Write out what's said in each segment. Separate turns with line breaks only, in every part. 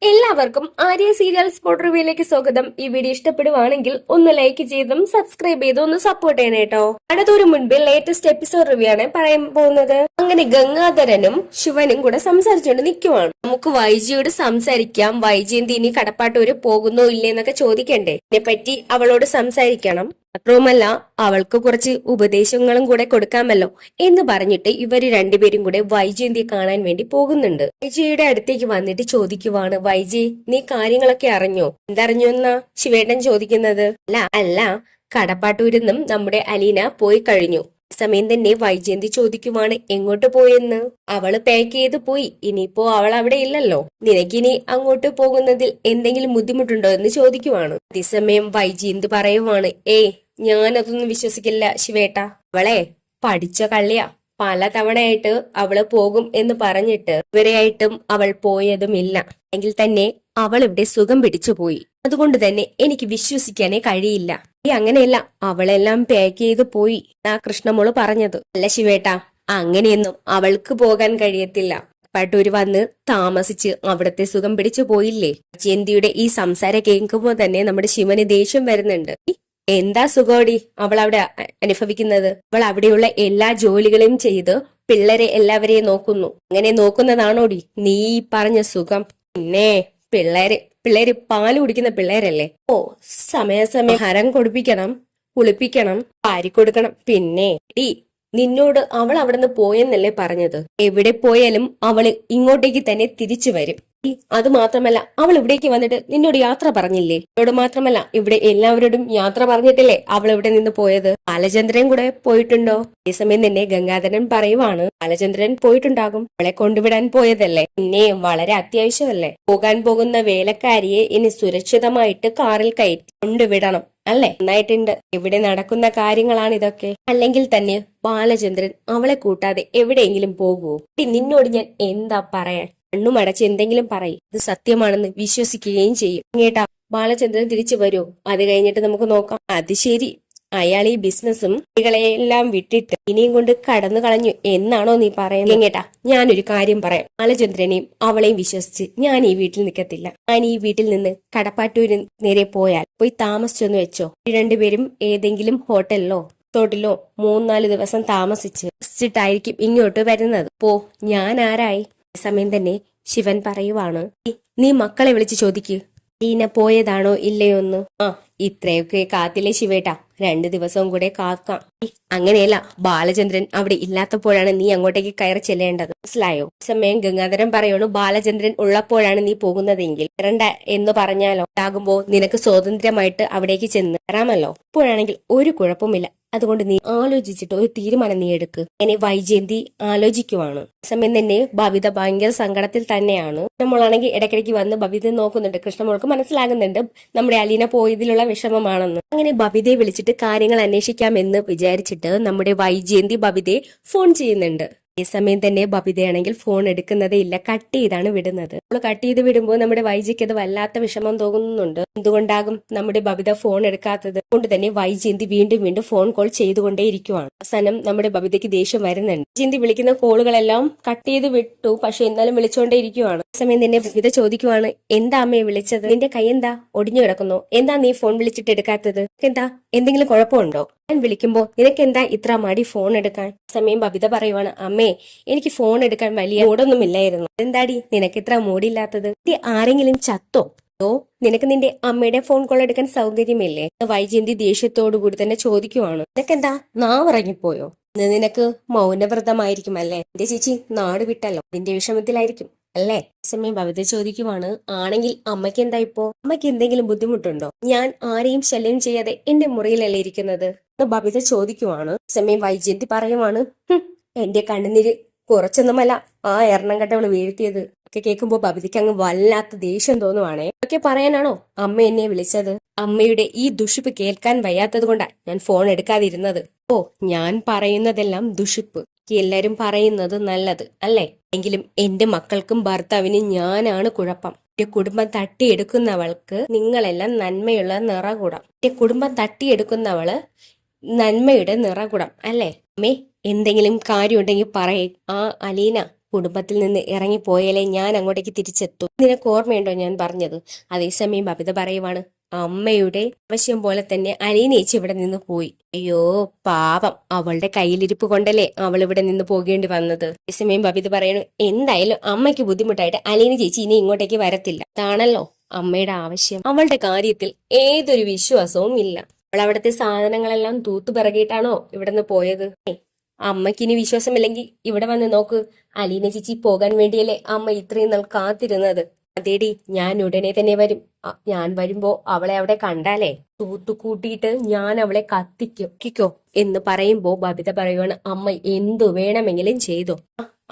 എല്ലാവർക്കും Arya serial spot റിവ്യൂയിലേക്ക് സ്വാഗതം. ഈ വീഡിയോ ഇഷ്ടപ്പെടുവാണെങ്കിൽ ഒന്ന് ലൈക്ക് ചെയ്തും സബ്സ്ക്രൈബ് ചെയ്തും ഒന്ന് സപ്പോർട്ട് ചെയ്യണം കേട്ടോ. അടുത്തൊരു മുൻപ് ലേറ്റസ്റ്റ് എപ്പിസോഡ് റിവ്യൂ ആണ് പറയാൻ പോകുന്നത്. അങ്ങനെ ഗംഗാധരനും ശിവനും കൂടെ സംസാരിച്ചുകൊണ്ട് നിൽക്കുവാണ്. നമുക്ക് വൈജിയോട് സംസാരിക്കാം. വൈജയന്തി ഇനി കടപ്പാട്ടൂര് പോകുന്നോ ഇല്ലേന്നൊക്കെ ചോദിക്കണ്ടേ? ഇതിനെപ്പറ്റി അവളോട് സംസാരിക്കണം. മാത്രവുമല്ല അവൾക്ക് കുറച്ച് ഉപദേശങ്ങളും കൂടെ കൊടുക്കാമല്ലോ എന്ന് പറഞ്ഞിട്ട് ഇവര് രണ്ടുപേരും കൂടെ വൈജയന്തിയെ കാണാൻ വേണ്ടി പോകുന്നുണ്ട്. വൈജയുടെ അടുത്തേക്ക് വന്നിട്ട് ചോദിക്കുവാണ്, വൈജി നീ കാര്യങ്ങളൊക്കെ അറിഞ്ഞോ? എന്തറിഞ്ഞു എന്നാ ശിവേട്ടൻ ചോദിക്കുന്നത്. അല്ല കടപ്പാട്ടൂരിന്നും നമ്മുടെ അലീന പോയി കഴിഞ്ഞു. സമയം തന്നെ വൈജയന്തി ചോദിക്കുവാണ്, എങ്ങോട്ട് പോയെന്ന്. അവള് പാക്ക് ചെയ്ത് പോയി. ഇനിയിപ്പോ അവൾ അവിടെ ഇല്ലല്ലോ. നിനക്കിനി അങ്ങോട്ട് പോകുന്നതിൽ എന്തെങ്കിലും ബുദ്ധിമുട്ടുണ്ടോ എന്ന് ചോദിക്കുവാണ്. അതേസമയം വൈജയന്തി പറയുവാണ്, ഞാനതൊന്നും വിശ്വസിക്കില്ല ശിവേട്ട. അവളെ പഠിച്ച കള്ളിയാ. പല തവണയായിട്ട് അവള് പോകും എന്ന് പറഞ്ഞിട്ട് ഇവരെയായിട്ടും അവൾ പോയതുമില്ല. എങ്കിൽ തന്നെ അവൾ ഇവിടെ സുഖം പിടിച്ചു പോയി. അതുകൊണ്ട് തന്നെ എനിക്ക് വിശ്വസിക്കാനേ കഴിയില്ല. അങ്ങനെയല്ല, അവളെല്ലാം പാക്ക് ചെയ്ത് പോയി ആ കൃഷ്ണമോള് പറഞ്ഞത്. അല്ല ശിവേട്ട, അങ്ങനെയൊന്നും അവൾക്ക് പോകാൻ കഴിയത്തില്ല. പട്ടൂര് വന്ന് താമസിച്ച് അവിടത്തെ സുഖം പിടിച്ചു പോയില്ലേ. ജയന്തിയുടെ ഈ സംസാരം കേൾക്കുമ്പോ തന്നെ നമ്മുടെ ശിവന് ദേഷ്യം വരുന്നുണ്ട്. എന്താ സുഖോടി അവൾ അവിടെ അനുഭവിക്കുന്നത്? അവൾ അവിടെയുള്ള എല്ലാ ജോലികളും ചെയ്ത് പിള്ളേരെ എല്ലാവരെയും നോക്കുന്നു. അങ്ങനെ നോക്കുന്നതാണോടി നീ പറഞ്ഞ സുഖം? പിന്നെ പിള്ളേര് പാല് കുടിക്കുന്ന പിള്ളേരല്ലേ. സമയാസമയം ഹരം കൊടുപ്പിക്കണം, കുളിപ്പിക്കണം, പാരി കൊടുക്കണം. പിന്നെ നിന്നോട് അവൾ അവിടുന്ന് പോയെന്നല്ലേ പറഞ്ഞത്? എവിടെ പോയാലും അവള് ഇങ്ങോട്ടേക്ക് തന്നെ തിരിച്ചു വരും. അത് മാത്രമല്ല, അവൾ ഇവിടേക്ക് വന്നിട്ട് നിന്നോട് യാത്ര പറഞ്ഞില്ലേ? എന്നോട് മാത്രമല്ല, ഇവിടെ എല്ലാവരോടും യാത്ര പറഞ്ഞിട്ടില്ലേ അവൾ ഇവിടെ നിന്ന് പോയത്? ബാലചന്ദ്രൻ കൂടെ പോയിട്ടുണ്ടോ? അതേസമയം തന്നെ ഗംഗാധരൻ പറയുവാണ്, ബാലചന്ദ്രൻ പോയിട്ടുണ്ടാകും. അവളെ കൊണ്ടുവിടാൻ പോയതല്ലേ. പിന്നെ വളരെ അത്യാവശ്യമല്ലേ. പോകാൻ പോകുന്ന വേലക്കാരിയെ ഇനി സുരക്ഷിതമായിട്ട് കാറിൽ കയറ്റി കൊണ്ടുവിടണം അല്ലേ? നന്നായിട്ടുണ്ട്. ഇവിടെ നടക്കുന്ന കാര്യങ്ങളാണ് ഇതൊക്കെ. അല്ലെങ്കിൽ തന്നെ ബാലചന്ദ്രൻ അവളെ കൂട്ടാതെ എവിടെയെങ്കിലും പോകുവോ? നിന്നോട് ഞാൻ എന്താ പറയാൻ? കണ്ണുമടച്ച് എന്തെങ്കിലും പറയും. ഇത് സത്യമാണെന്ന് വിശ്വസിക്കുകയും ചെയ്യും. കേട്ടാ, ബാലചന്ദ്രൻ തിരിച്ചു വരൂ. അത് കഴിഞ്ഞിട്ട് നമുക്ക് നോക്കാം. അത് ശരി, അയാൾ ഈ ബിസിനസ്സും കുട്ടികളെയെല്ലാം വിട്ടിട്ട് ഇനിയും കൊണ്ട് കടന്നു കളഞ്ഞു എന്നാണോ നീ പറയുന്നത്? കേട്ടാ, ഞാനൊരു കാര്യം പറയാം. ബാലചന്ദ്രനെയും അവളെയും വിശ്വസിച്ച് ഞാൻ ഈ വീട്ടിൽ നിൽക്കത്തില്ല. ഞാൻ ഈ വീട്ടിൽ നിന്ന് കടപ്പാട്ടൂരിന് നേരെ പോയി താമസിച്ചെന്ന് വെച്ചോ. രണ്ടുപേരും ഏതെങ്കിലും ഹോട്ടലിലോ തോട്ടിലോ 3-4 ദിവസം താമസിച്ചിട്ടായിരിക്കും ഇങ്ങോട്ട് വരുന്നത്. ഞാൻ ആരായി? സമയം തന്നെ ശിവൻ പറയുവാണ്, നീ മക്കളെ വിളിച്ച് ചോദിക്ക്, ലീന പോയതാണോ ഇല്ലയോ എന്ന്. ഇത്രയൊക്കെ കാത്തില്ലേ ശിവേട്ടാ, 2 ദിവസവും കൂടെ കാക്കാം. അങ്ങനെയല്ല, ബാലചന്ദ്രൻ അവിടെ ഇല്ലാത്തപ്പോഴാണ് നീ അങ്ങോട്ടേക്ക് കയറി ചെല്ലേണ്ടത്, മനസ്സിലായോ? സമയം ഗംഗാധരൻ പറയണു, ബാലചന്ദ്രൻ ഉള്ളപ്പോഴാണ് നീ പോകുന്നതെങ്കിൽ വരണ്ട എന്ന് പറഞ്ഞാലോ? ആകുമ്പോ നിനക്ക് സ്വതന്ത്രമായിട്ട് അവിടേക്ക് ചെന്ന് വരാമല്ലോ. ഇപ്പോഴാണെങ്കിൽ ഒരു കുഴപ്പമില്ല. അതുകൊണ്ട് നീ ആലോചിച്ചിട്ട് ഒരു തീരുമാനം നീ എടുക്ക്. ഇനി വൈജയന്തി ആലോചിക്കുവാണ്. സമയം തന്നെ ബബിത ഭയങ്കര സങ്കടത്തിൽ തന്നെയാണ്. കൃഷ്ണമോളാണെങ്കിൽ ഇടയ്ക്കിടയ്ക്ക് വന്ന് ബബിത നോക്കുന്നുണ്ട്. കൃഷ്ണമോൾക്ക് മനസ്സിലാകുന്നുണ്ട് നമ്മുടെ അലീന പോയതിലുള്ള വിഷമമാണെന്ന്. അങ്ങനെ ബബിതയെ വിളിച്ചിട്ട് കാര്യങ്ങൾ അന്വേഷിക്കാമെന്ന് വിചാരിച്ചിട്ട് നമ്മുടെ വൈജയന്തി ബബിതയെ ഫോൺ ചെയ്യുന്നുണ്ട്. ഈ സമയം തന്നെ ബബിതയാണെങ്കിൽ ഫോൺ എടുക്കുന്നതേ ഇല്ല, കട്ട് ചെയ്താണ് വിടുന്നത്. നമ്മൾ കട്ട് ചെയ്ത് വിടുമ്പോൾ നമ്മുടെ വൈജിക്ക് അത് വല്ലാത്ത വിഷമം തോന്നുന്നുണ്ട്. എന്തുകൊണ്ടാകും നമ്മുടെ ബബിത ഫോൺ എടുക്കാത്തത്? കൊണ്ട് തന്നെ വൈജയന്തി വീണ്ടും ഫോൺ കോൾ ചെയ്തുകൊണ്ടേ ഇരിക്കുവാണ്. അവസാനം നമ്മുടെ ബബിതയ്ക്ക് ദേഷ്യം വരുന്നുണ്ട്. വൈജയന്തി വിളിക്കുന്ന കോളുകളെല്ലാം കട്ട് ചെയ്ത് വിട്ടു, പക്ഷെ എന്നാലും വിളിച്ചുകൊണ്ടേ ഇരിക്കുവാണ്. ഈ സമയം തന്നെ ബബിത ചോദിക്കുവാണ്, എന്താ അമ്മയെ വിളിച്ചത്? നിന്റെ കൈ എന്താ ഒടിഞ്ഞു കിടക്കുന്നോ? എന്താ നീ ഫോൺ വിളിച്ചിട്ട് എടുക്കാത്തത്? എന്താ എന്തെങ്കിലും കുഴപ്പമുണ്ടോ? ഞാൻ വിളിക്കുമ്പോ നിനക്കെന്താ ഇത്ര മടി ഫോൺ എടുക്കാൻ? സമയം ബബിത പറയുവാണ്, അമ്മേ എനിക്ക് ഫോൺ എടുക്കാൻ വലിയ മൂടൊന്നുമില്ലായിരുന്നു. എന്താടി നിനക്ക് ഇത്ര മൂടില്ലാത്തത്? ആരെങ്കിലും ചത്തോ? നിനക്ക് നിന്റെ അമ്മയുടെ ഫോൺ കോൾ എടുക്കാൻ സൗകര്യമില്ലേ? വൈജയന്തി ദേഷ്യത്തോടു കൂടി തന്നെ ചോദിക്കുവാണ്. നിനക്കെന്താ നാവിറങ്ങിപ്പോയോ? നിനക്ക് മൗനവ്രതമായിരിക്കും അല്ലേ? എന്റെ ചേച്ചി നാട് വിട്ടല്ലോ, നിന്റെ വിഷമത്തിലായിരിക്കും അല്ലേ? സമയം ബബിത ചോദിക്കുവാണ്, ആണെങ്കിൽ അമ്മയ്ക്ക് എന്താ ഇപ്പോ? അമ്മയ്ക്ക് എന്തെങ്കിലും ബുദ്ധിമുട്ടുണ്ടോ? ഞാൻ ആരെയും ശല്യം ചെയ്യാതെ എന്റെ മുറിയിലല്ലേ ഇരിക്കുന്നത്? ബബിത ചോദിക്കുവാണ്. സമയം വൈജയന്തി പറയുവാണ്, എന്റെ കണ്ണുനീര് കുറച്ചൊന്നുമല്ല ആ എണ്ണം കെട്ടവള് വീഴ്ത്തിയത്. ഒക്കെ കേൾക്കുമ്പോ ബബിതയ്ക്ക് അങ്ങ് വല്ലാത്ത ദേഷ്യം തോന്നുവാണേ. ഒക്കെ പറയാനാണോ അമ്മ എന്നെ വിളിച്ചത്? അമ്മയുടെ ഈ ദുഷിപ്പ് കേൾക്കാൻ വയ്യാത്തത് കൊണ്ടാ ഞാൻ ഫോൺ എടുക്കാതിരുന്നത്. ഞാൻ പറയുന്നതെല്ലാം ദുഷിപ്പ്, എല്ലാരും പറയുന്നത് നല്ലത് അല്ലേ? എങ്കിലും എന്റെ മക്കൾക്കും ഭർത്താവിനും ഞാനാണ് കുഴപ്പം. എന്റെ കുടുംബം തട്ടിയെടുക്കുന്നവൾക്ക് നിങ്ങളെല്ലാം നന്മയുള്ള നിറകൂടം. എന്റെ കുടുംബം തട്ടിയെടുക്കുന്നവള് നന്മയുടെ നിറകുടം അല്ലേ? അമ്മേ എന്തെങ്കിലും കാര്യം ഉണ്ടെങ്കിൽ പറയേ. ആ അലീന കുടുംബത്തിൽ നിന്ന് ഇറങ്ങിപ്പോയാലേ ഞാൻ അങ്ങോട്ടേക്ക് തിരിച്ചെത്തൂ. നിനക്ക് ഓർമ്മയുണ്ടോ ഞാൻ പറഞ്ഞത്? അതേസമയം ബബിത പറയുവാണ്, അമ്മയുടെ ആവശ്യം പോലെ തന്നെ അലീനേച്ചി ഇവിടെ നിന്ന് പോയി. അയ്യോ പാപം, അവളുടെ കയ്യിലിരിപ്പ് കൊണ്ടല്ലേ അവൾ ഇവിടെ നിന്ന് പോകേണ്ടി വന്നത്. അതേസമയം ബബിത പറയണു, എന്തായാലും അമ്മയ്ക്ക് ബുദ്ധിമുട്ടായിട്ട് അലീന ചേച്ചി ഇനി ഇങ്ങോട്ടേക്ക് വരത്തില്ല. അതാണല്ലോ അമ്മയുടെ ആവശ്യം. അവളുടെ കാര്യത്തിൽ ഏതൊരു വിശ്വാസവും ഇല്ല. അവൾ അവിടുത്തെ സാധനങ്ങളെല്ലാം തൂത്തുപിറകിയിട്ടാണോ ഇവിടുന്ന് പോയത്? അമ്മയ്ക്ക് ഇനി വിശ്വാസമില്ലെങ്കിൽ ഇവിടെ വന്ന് നോക്ക്. അലീന ചേച്ചി പോകാൻ വേണ്ടിയല്ലേ അമ്മ ഇത്രയും നാൾ കാത്തിരുന്നത്. അതേടി, ഞാൻ ഉടനെ തന്നെ വരും. ഞാൻ വരുമ്പോ അവളെ അവിടെ കണ്ടാലേ തൂത്തുകൂട്ടിയിട്ട് ഞാൻ അവളെ കത്തിക്കോ എന്ന് പറയുമ്പോ ബബിത പറയുവാണ്, അമ്മ എന്തു വേണമെങ്കിലും ചെയ്തോ.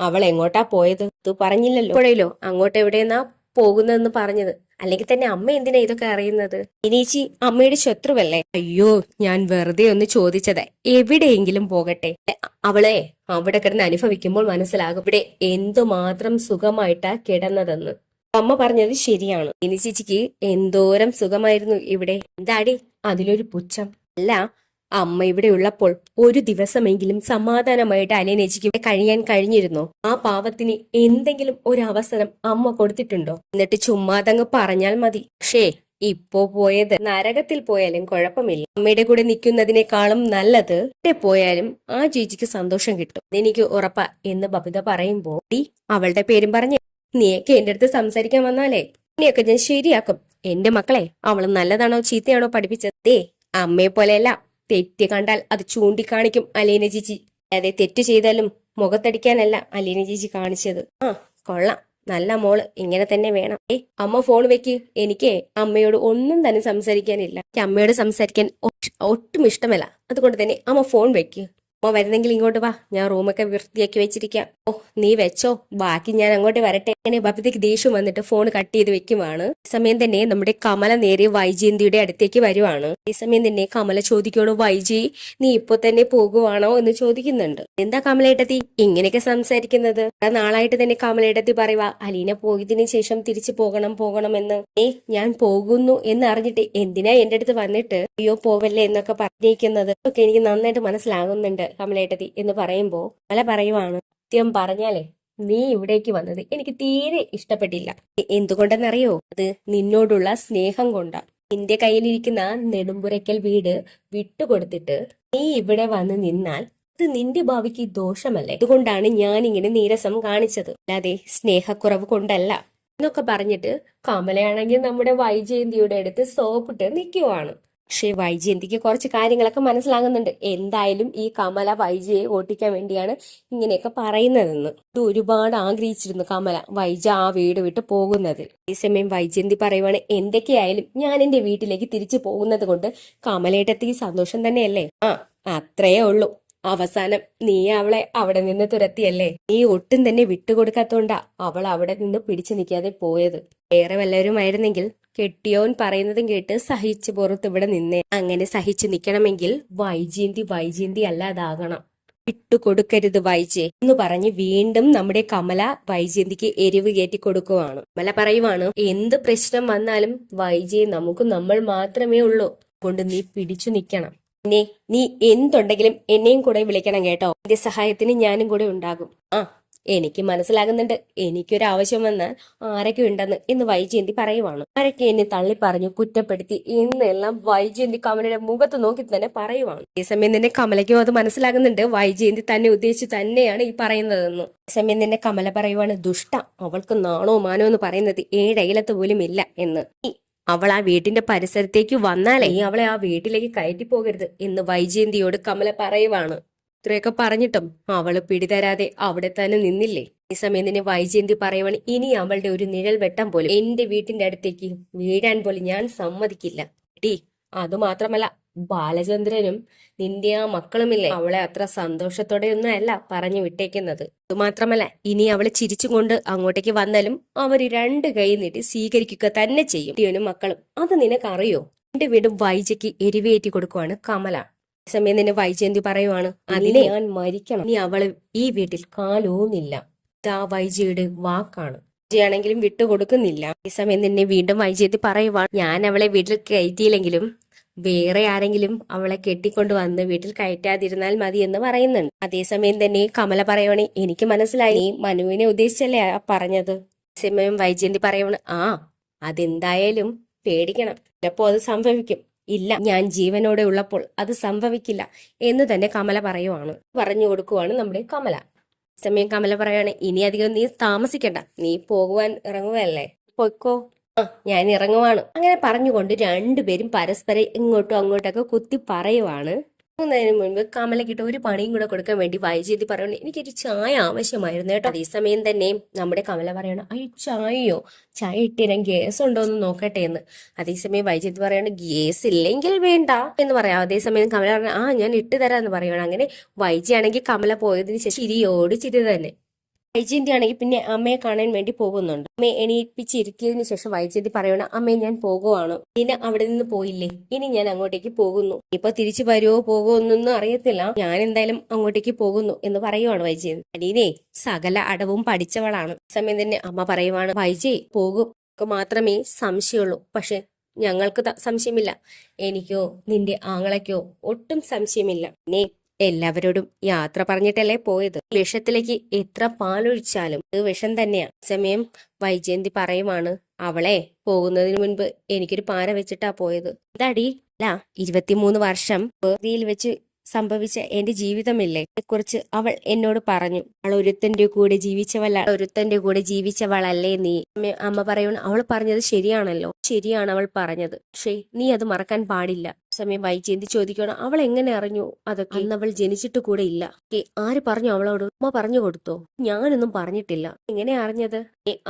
അവൾ എങ്ങോട്ടാ പോയത്? ഇത് പറഞ്ഞില്ലല്ലോ. ഇപ്പോഴല്ലോ അങ്ങോട്ട് എവിടെയെന്നാ പോകുന്നതെന്ന് പറഞ്ഞത്. അല്ലെങ്കിൽ തന്നെ അമ്മ എന്തിനാ ഇതൊക്കെ അറിയുന്നത്? ഇനീച്ചി അമ്മയുടെ ശത്രുവല്ലേ? അയ്യോ, ഞാൻ വെറുതെ ഒന്ന് ചോദിച്ചതേ. എവിടെയെങ്കിലും പോകട്ടെ, അവളെ അവിടെ കിടന്ന് അനുഭവിക്കുമ്പോൾ മനസ്സിലാകും ഇവിടെ എന്തുമാത്രം സുഖമായിട്ടാ കിടന്നതെന്ന്. അമ്മ പറഞ്ഞത് ശരിയാണ്. ഇനി ചേച്ചിക്ക് എന്തോരം സുഖമായിരുന്നു ഇവിടെ. എന്താടി അതിലൊരു പുച്ഛം? അല്ല, അമ്മ ഇവിടെ ഉള്ളപ്പോൾ ഒരു ദിവസമെങ്കിലും സമാധാനമായിട്ട് അലീനേച്ചിക്ക് കഴിയാൻ കഴിഞ്ഞിരുന്നോ? ആ പാവത്തിന് എന്തെങ്കിലും ഒരു അവസരം അമ്മ കൊടുത്തിട്ടുണ്ടോ? എന്നിട്ട് ചുമ്മാതങ്ങ് പറഞ്ഞാൽ മതി. പക്ഷേ ഇപ്പോ പോയത് നരകത്തിൽ പോയാലും കുഴപ്പമില്ല. അമ്മയുടെ കൂടെ നിൽക്കുന്നതിനേക്കാളും നല്ലത് ഇവിടെ പോയാലും ആ ചേച്ചിക്ക് സന്തോഷം കിട്ടും, അതെനിക്ക് ഉറപ്പാ എന്ന് ബബിത പറയുമ്പോ അവളുടെ പേരും പറഞ്ഞ് നീയൊക്കെ എന്റെ അടുത്ത് സംസാരിക്കാൻ വന്നാലേ ഇനിയൊക്കെ ഞാൻ ശരിയാക്കും. എന്റെ മക്കളെ അവള് നല്ലതാണോ ചീത്തയാണോ പഠിപ്പിച്ചത്? അമ്മയെ പോലെയല്ല, തെറ്റ് കണ്ടാൽ അത് ചൂണ്ടിക്കാണിക്കും അലീന ചേച്ചി. അതെ, തെറ്റ് ചെയ്താലും മുഖത്തടിക്കാനല്ല അലീന ചേച്ചി കാണിച്ചത്. കൊള്ളാം, നല്ല മോള്, ഇങ്ങനെ തന്നെ വേണം. അമ്മ ഫോൺ വെക്ക്. എനിക്ക് അമ്മയോട് ഒന്നും തന്നെ സംസാരിക്കാനില്ല. എനിക്ക് അമ്മയോട് സംസാരിക്കാൻ ഒട്ടും ഇഷ്ടമല്ല. അതുകൊണ്ട് തന്നെ അമ്മ ഫോൺ വെക്ക്. അമ്മ വരുന്നെങ്കിൽ ഇങ്ങോട്ട് വാ, ഞാൻ റൂമൊക്കെ വൃത്തിയാക്കി വെച്ചിരിക്കാം. നീ വെച്ചോ, ബാക്കി ഞാൻ അങ്ങോട്ട് വരട്ടെ. അങ്ങനെ ബബിതയ്ക്ക് ദേഷ്യം വന്നിട്ട് ഫോൺ കട്ട് ചെയ്ത് വെക്കുവാണ്. ഈ സമയം തന്നെ നമ്മുടെ കമല നേരെ വൈജയന്തിയുടെ അടുത്തേക്ക് വരുവാണ്. ഈ സമയം തന്നെ കമല ചോദിക്കണോ, വൈജി നീ ഇപ്പൊ തന്നെ പോകുവാണോ എന്ന് ചോദിക്കുന്നുണ്ട്. എന്താ കമലേട്ടത്തി ഇങ്ങനെയൊക്കെ സംസാരിക്കുന്നത്? നാളായിട്ട് തന്നെ കമലേട്ടത്തി പറയുക അലീന പോയതിനു ശേഷം തിരിച്ചു പോകണമെന്ന്. ഞാൻ പോകുന്നു എന്ന് അറിഞ്ഞിട്ട് എന്തിനാ എന്റെ അടുത്ത് വന്നിട്ട് അയ്യോ പോവല്ലേ എന്നൊക്കെ പറഞ്ഞിരിക്കുന്നത് ഒക്കെ എനിക്ക് നന്നായിട്ട് മനസ്സിലാകുന്നുണ്ട് കമലേട്ടത്തി എന്ന് പറയുമ്പോ കമല പറയുവാണ്, സത്യം പറഞ്ഞാലേ നീ ഇവിടേക്ക് വന്നത് എനിക്ക് തീരെ ഇഷ്ടപ്പെട്ടില്ല. എന്തുകൊണ്ടെന്നറിയോ? അത് നിന്നോടുള്ള സ്നേഹം കൊണ്ടാ. നിന്റെ കയ്യിലിരിക്കുന്ന നെടുമ്പുരയ്ക്കൽ വീട് വിട്ടുകൊടുത്തിട്ട് നീ ഇവിടെ വന്ന് നിന്നാൽ അത് നിന്റെ ഭാവിക്ക് ദോഷമല്ലേ? അതുകൊണ്ടാണ് ഞാൻ ഇങ്ങനെ നീരസം കാണിച്ചത്, അല്ലാതെ സ്നേഹക്കുറവ് കൊണ്ടല്ല എന്നൊക്കെ പറഞ്ഞിട്ട് കമലയാണെങ്കിൽ നമ്മുടെ വൈജയന്തിയുടെ അടുത്ത് സോപ്പിട്ട് നിൽക്കുവാണ്. പക്ഷെ വൈജയന്തിക്ക് കുറച്ച് കാര്യങ്ങളൊക്കെ മനസ്സിലാകുന്നുണ്ട്. എന്തായാലും ഈ കമല വൈജയെ ഓട്ടിക്കാൻ വേണ്ടിയാണ് ഇങ്ങനെയൊക്കെ പറയുന്നതെന്ന്. ഇത് ഒരുപാട് ആഗ്രഹിച്ചിരുന്നു കമല വൈജ ആ വീട് വിട്ട് പോകുന്നത്. ഈ സമയം വൈജയന്തി പറയുവാണ്, എന്തൊക്കെയായാലും ഞാൻ എന്റെ വീട്ടിലേക്ക് തിരിച്ചു പോകുന്നത് കൊണ്ട് കമലേട്ടത്തിക്ക് സന്തോഷം തന്നെയല്ലേ? അത്രയേ ഉള്ളൂ. അവസാനം നീ അവളെ അവിടെ നിന്ന് തുരത്തിയല്ലേ? നീ ഒട്ടും തന്നെ വിട്ടുകൊടുക്കാത്തോണ്ടാ അവൾ അവിടെ നിന്ന് പിടിച്ചു നിൽക്കാതെ പോയത്. വേറെ വല്ലവരുമായിരുന്നെങ്കിൽ കെട്ടിയോൻ പറയുന്നതും കേട്ട് സഹിച്ചു പുറത്ത് ഇവിടെ നിന്നേ. അങ്ങനെ സഹിച്ചു നിൽക്കണമെങ്കിൽ വൈജയന്തി അല്ലാതാകണം. വിട്ടുകൊടുക്കരുത് വൈജയ് എന്ന് പറഞ്ഞ് വീണ്ടും നമ്മുടെ കമല വൈജയന്തിക്ക് എരിവ് കയറ്റി കൊടുക്കുവാണ്. കമല പറയുവാണ്, എന്ത് പ്രശ്നം വന്നാലും വൈജയ് നമുക്ക് നമ്മൾ മാത്രമേ ഉള്ളൂ, കൊണ്ട് നീ പിടിച്ചു നിൽക്കണം. പിന്നെ നീ എന്തുണ്ടെങ്കിലും എന്നെയും കൂടെ വിളിക്കണം കേട്ടോ. എന്റെ സഹായത്തിന് ഞാനും കൂടെ ഉണ്ടാകും. എനിക്ക് മനസ്സിലാകുന്നുണ്ട് എനിക്കൊരു ആവശ്യം വന്നാൽ ആരൊക്കെ ഉണ്ടെന്ന് എന്ന് വൈജയന്തി പറയുവാണ്. ആരൊക്കെ എന്നെ തള്ളി പറഞ്ഞു കുറ്റപ്പെടുത്തി എന്നെല്ലാം വൈജയന്തി കമലയുടെ മുഖത്ത് നോക്കി തന്നെ പറയുവാണ്. ഈ സമയം തന്നെ കമലയ്ക്കും അത് മനസ്സിലാകുന്നുണ്ട് വൈജയന്തി തന്നെ ഉദ്ദേശിച്ച് തന്നെയാണ് ഈ പറയുന്നതെന്ന്. ഈ സമയം തന്നെ കമല പറയുവാണ്, ദുഷ്ട, അവൾക്ക് നാണോ മാനോ എന്ന് പറയുന്നത് ഏഴയിലത്ത് പോലും ഇല്ല എന്ന്. അവൾ ആ വീട്ടിന്റെ പരിസരത്തേക്ക് വന്നാലേ അവളെ ആ വീട്ടിലേക്ക് കയറ്റി പോകരുത് എന്ന് വൈജയന്തിയോട് കമല പറയുവാണ്. ഇത്രയൊക്കെ പറഞ്ഞിട്ടും അവള് പിടിതരാതെ അവിടെ തന്നെ നിന്നില്ലേ. ഈ സമയം തന്നെ വൈജയന്തി പറയുവാണ്, ഇനി അവളുടെ ഒരു നിഴൽ വെട്ടം പോലും എന്റെ വീട്ടിന്റെ അടുത്തേക്ക് വീഴാൻ പോലും ഞാൻ സമ്മതിക്കില്ല. അതുമാത്രമല്ല ബാലചന്ദ്രനും നിന്റെ ആ മക്കളുമില്ലേ, അവളെ അത്ര സന്തോഷത്തോടെ ഒന്നും അല്ല പറഞ്ഞു വിട്ടേക്കുന്നത്. അതുമാത്രമല്ല ഇനി അവള് ചിരിച്ചുകൊണ്ട് അങ്ങോട്ടേക്ക് വന്നാലും അവര് രണ്ട് കൈ നീട്ടി സ്വീകരിക്കുക തന്നെ ചെയ്യും. കുട്ടിയനും മക്കളും അത് നിനക്കറിയോ? എന്റെ വീടും വൈജയ്ക്ക് എരിവേറ്റി കൊടുക്കുവാണ് കമല. ഈ സമയം തന്നെ വൈജയന്തി പറയുവാണ്, അതിനെ ഞാൻ മരിക്കണം, ഇനി അവള് ഈ വീട്ടിൽ കാലൂന്നില്ല. ഇതാ വൈജയുടെ വാക്കാണ്. വൈജയാണെങ്കിലും വിട്ടുകൊടുക്കുന്നില്ല. ഈ സമയം തന്നെ വീണ്ടും വൈജയന്തി പറയുവാണ്, ഞാൻ അവളെ വീട്ടിൽ കയറ്റിയില്ലെങ്കിലും വേറെ ആരെങ്കിലും അവളെ കെട്ടിക്കൊണ്ട് വന്ന് വീട്ടിൽ കയറ്റാതിരുന്നാൽ മതി എന്ന് പറയുന്നുണ്ട്. അതേസമയം തന്നെ കമല പറയണേ, എനിക്ക് മനസ്സിലായി, നീ മനുവിനെ ഉദ്ദേശിച്ചല്ലേ പറഞ്ഞത്. അതേസമയം വൈജയന്തി പറയണ, അതെന്തായാലും പേടിക്കണം, ചിലപ്പോ അത് സംഭവിക്കും. ഇല്ല, ഞാൻ ജീവനോടെ ഉള്ളപ്പോൾ അത് സംഭവിക്കില്ല എന്ന് തന്നെ കമല പറയുവാണ്. പറഞ്ഞു കൊടുക്കുവാണ് നമ്മുടെ കമല. സമയം കമല പറയാണ്, ഇനി അധികം നീ താമസിക്കണ്ട, നീ പോകുവാൻ ഇറങ്ങുകയല്ലേ, പൊയ്ക്കോ. ഞാൻ ഇറങ്ങുവാണ്. അങ്ങനെ പറഞ്ഞുകൊണ്ട് രണ്ടുപേരും പരസ്പരം ഇങ്ങോട്ടും അങ്ങോട്ടൊക്കെ കുത്തി പറയുവാണ്. ന്നതിന് മുൻപ് കമലക്കിട്ട് ഒരു പണിയും കൂടെ കൊടുക്കാൻ വേണ്ടി വൈജയന്തി പറയണേ, എനിക്കൊരു ചായ ആവശ്യമായിരുന്നു കേട്ടോ. അതേസമയം തന്നെ നമ്മുടെ കമല പറയണം, ചായയോ, ചായ ഇട്ടിരാൻ ഗ്യാസ് ഉണ്ടോ എന്ന് നോക്കട്ടെ എന്ന്. അതേസമയം വൈജയന്തി പറയണ, ഗ്യാസ് ഇല്ലെങ്കിൽ വേണ്ട എന്ന് പറയാം. അതേസമയം കമല പറഞ്ഞ, ഞാൻ ഇട്ട് തരാന്ന് പറയണം. അങ്ങനെ വൈജയാണെങ്കിൽ കമല പോയതിന് ശേഷം ചിരിയോട് ചിരി തന്നെ. വൈജയന്തി ആണെങ്കിൽ പിന്നെ അമ്മയെ കാണാൻ വേണ്ടി പോകുന്നുണ്ട്. അമ്മയെ എണീപ്പിച്ചിരുത്തിയതിനു ശേഷം വൈജയന്തി പറയണം, അമ്മയെ ഞാൻ പോകുവാണ്, ഇനി അവിടെ നിന്ന് പോയില്ലേ, ഇനി ഞാൻ അങ്ങോട്ടേക്ക് പോകുന്നു, ഇപ്പൊ തിരിച്ചു വരുവോ പോകുമോ എന്നൊന്നും അറിയത്തില്ല, ഞാൻ എന്തായാലും അങ്ങോട്ടേക്ക് പോകുന്നു എന്ന് പറയുവാണ് വൈജയന്തി. അലീനെ സകല അടവും പഠിച്ചവളാണ്. സമയം തന്നെ അമ്മ പറയുവാണ്, വൈജയ് പോകും മാത്രമേ സംശയമുള്ളൂ, പക്ഷെ ഞങ്ങൾക്ക് സംശയമില്ല, എനിക്കോ നിന്റെ ആങ്ങളയ്ക്കോ ഒട്ടും സംശയമില്ല. പിന്നെ എല്ലാവരോടും യാത്ര പറഞ്ഞിട്ടല്ലേ പോയത്, വിഷത്തിലേക്ക് എത്ര പാലൊഴിച്ചാലും ഇത് വിഷം തന്നെയാ. സമയം വൈജയന്തി പറയുവാണ്, അവളെ പോകുന്നതിന് മുൻപ് എനിക്കൊരു പാര വെച്ചിട്ടാ പോയത്. ഇതടി അല്ല, 23 വർഷം വെറുതെയിൽ വെച്ച് സംഭവിച്ച എന്റെ ജീവിതമില്ലേ, കുറിച്ച് അവൾ എന്നോട് പറഞ്ഞു. അവൾ ഒരുത്തന്റെ കൂടെ ജീവിച്ചവളല്ലേ നീ. അമ്മ പറയണ, അവൾ പറഞ്ഞത് ശരിയാണല്ലോ, ശരിയാണ് അവൾ പറഞ്ഞത്, പക്ഷേ നീ അത് മറക്കാൻ പാടില്ല. സമയം വൈജയന്തി ചോദിക്കണം, അവൾ എങ്ങനെ അറിഞ്ഞു അതൊക്കെ, അന്ന് അവൾ ജനിച്ചിട്ട് കൂടെ ഇല്ല. ആര് പറഞ്ഞു അവളോട്, അമ്മ പറഞ്ഞു കൊടുത്തോ? ഞാനൊന്നും പറഞ്ഞിട്ടില്ല. എങ്ങനെ അറിഞ്ഞത്?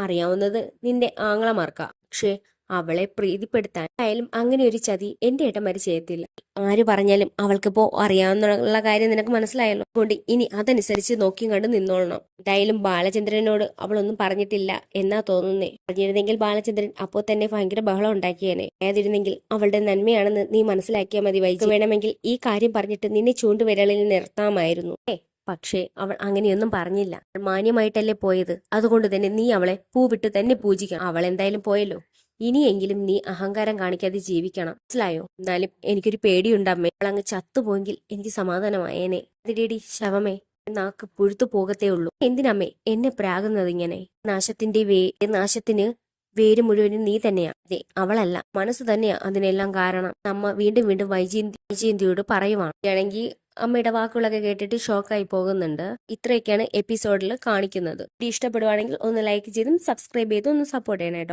അറിയാവുന്നത് നിന്റെ ആങ്ങളമാർക്കാ, പക്ഷേ അവളെ പ്രീതിപ്പെടുത്താൻ ആയാലും അങ്ങനെ ഒരു ചതി എന്റെ ഏട്ടന്മാര് ചെയ്യത്തില്ല. ആര് പറഞ്ഞാലും അവൾക്കിപ്പോ അറിയാവുന്ന കാര്യം നിനക്ക് മനസ്സിലായല്ലോ, അതുകൊണ്ട് ഇനി അതനുസരിച്ച് നോക്കിയും കണ്ട് നിന്നോളണം. എന്തായാലും ബാലചന്ദ്രനോട് അവളൊന്നും പറഞ്ഞിട്ടില്ല എന്നാ തോന്നുന്നേ. പറഞ്ഞിരുന്നെങ്കിൽ ബാലചന്ദ്രൻ അപ്പോ തന്നെ ഭയങ്കര ബഹളം ഉണ്ടാക്കിയേനെ. ആയിരുന്നെങ്കിൽ അവളുടെ നന്മയാണെന്ന് നീ മനസ്സിലാക്കിയാൽ മതി വൈകി. വേണമെങ്കിൽ ഈ കാര്യം പറഞ്ഞിട്ട് നിന്നെ ചൂണ്ടുവിരലിൽ നിർത്താമായിരുന്നു. പക്ഷേ അവൾ അങ്ങനെയൊന്നും പറഞ്ഞില്ല. മാന്യമായിട്ടല്ലേ പോയത്, അതുകൊണ്ട് തന്നെ നീ അവളെ പൂവിട്ട് തന്നെ പൂജിക്കണം. അവൾ എന്തായാലും പോയല്ലോ, ഇനിയെങ്കിലും നീ അഹങ്കാരം കാണിക്കാതെ ജീവിക്കണം, മനസ്സിലായോ? എന്നാലും എനിക്കൊരു പേടിയുണ്ടമ്മേ, അവളങ്ങ് ചത്തുപോയെങ്കിൽ എനിക്ക് സമാധാനമായേനെ. അതിരേടി ശവമേ, നാക്ക് പുഴുത്തു പോകത്തേ ഉള്ളൂ. എന്തിനമ്മേ എന്നെ പ്രാകുന്നത് ഇങ്ങനെ? നാശത്തിന് വേര് മുഴുവനും നീ തന്നെയാ. അതെ, അവളല്ല, മനസ്സ് തന്നെയാ അതിനെല്ലാം കാരണം. അമ്മ വീണ്ടും വീണ്ടും വൈജയന്തിയോട് പറയുവാണ്. ആണെങ്കിൽ അമ്മയുടെ വാക്കുകളൊക്കെ കേട്ടിട്ട് ഷോക്കായി പോകുന്നുണ്ട്. ഇത്രയൊക്കെയാണ് എപ്പിസോഡിൽ കാണിക്കുന്നത്. ഇഷ്ടപ്പെടുവാണെങ്കിൽ ഒന്ന് ലൈക്ക് ചെയ്തും സബ്സ്ക്രൈബ് ചെയ്തും ഒന്ന് സപ്പോർട്ട് ചെയ്യണം കേട്ടോ.